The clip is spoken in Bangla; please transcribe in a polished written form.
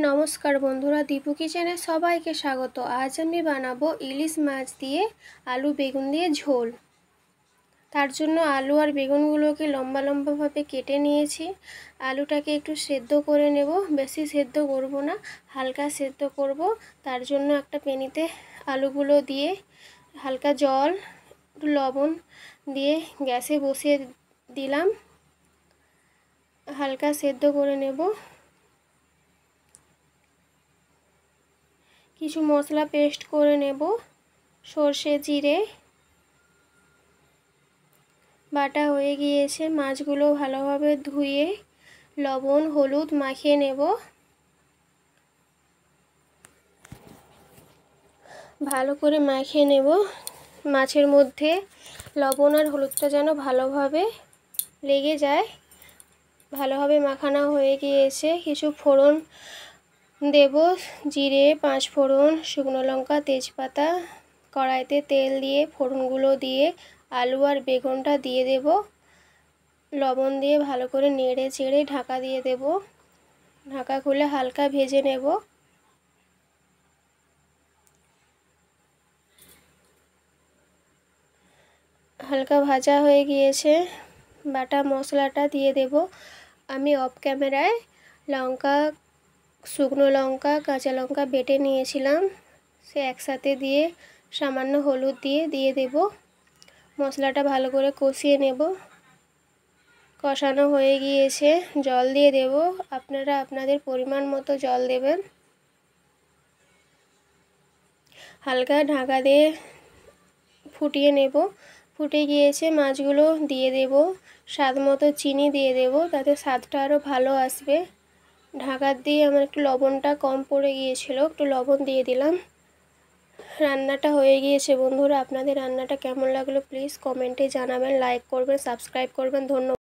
নমস্কার বন্ধুরা, দীপু কিচেনে সবাইকে স্বাগত। আজ আমি বানাবো ইলিশ মাছ দিয়ে আলু বেগুন দিয়ে ঝোল। তার জন্য আলু আর বেগুনগুলোকে লম্বা লম্বাভাবে কেটে নিয়েছি। আলুটাকে একটু সেদ্ধ করে নেব, বেশি সেদ্ধ করব না, হালকা সেদ্ধ করব। তার জন্য একটা পেনিতে আলুগুলো দিয়ে হালকা জল, একটু লবণ দিয়ে গ্যাসে বসিয়ে দিলাম। হালকা সেদ্ধ করে নেব। কিছু মশলা পেস্ট করে নেব। সর্ষে জিরে বাটা হয়ে গিয়েছে। মাছগুলো ভালোভাবে ধুয়ে লবণ হলুদ মাখিয়ে নেব। ভালো করে মাখিয়ে নেব। মাছের মধ্যে লবণ আর হলুদটা যেন ভালোভাবে লেগে যায়। ভালোভাবে মাখানো হয়ে গিয়েছে। কিছু ফোড়ন দেব, জিরে, 5 ফোড়ন, শুকনো লঙ্কা, তেজপাতা। কড়াইতে তেল দিয়ে ফোড়নগুলো দিয়ে আলু আর বেগুনটা দিয়ে দেব। লবণ দিয়ে ভালো করে নেড়ে চেড়ে ঢাকা দিয়ে দেব। ঢাকা খুলে হালকা ভেজে নেব। হালকা ভাজা হয়ে গিয়েছে। বাটা মশলাটা দিয়ে দেব। আমি অফ ক্যামেরায় লঙ্কা, শুকনো লঙ্কা, কাঁচা লঙ্কা বেটে নিয়েছিলাম, সে একসাথে দিয়ে সামান্য হলুদ দিয়ে দেব। মশলাটা ভালো করে কষিয়ে নেব। কষানো হয়ে গিয়েছে, জল দিয়ে দেব। আপনারা আপনাদের পরিমাণ মতো জল দেবেন। হালকা ঢাকা দিয়ে ফুটিয়ে নেব। ফুটে গিয়েছে, মাছগুলো দিয়ে দেব। স্বাদ মতো চিনি দিয়ে দেব, তাতে স্বাদটা আরও ভালো আসবে। ঢাকা দিয়ে আমার একটু লবণটা কম পড়ে গিয়েছিল, একটু লবণ দিয়ে দিলাম। রান্নাটা হয়ে গিয়েছে বন্ধুরা। আপনাদের রান্নাটা কেমন লাগলো প্লিজ কমেন্টে জানাবেন, লাইক করবেন, সাবস্ক্রাইব করবেন। ধন্যবাদ।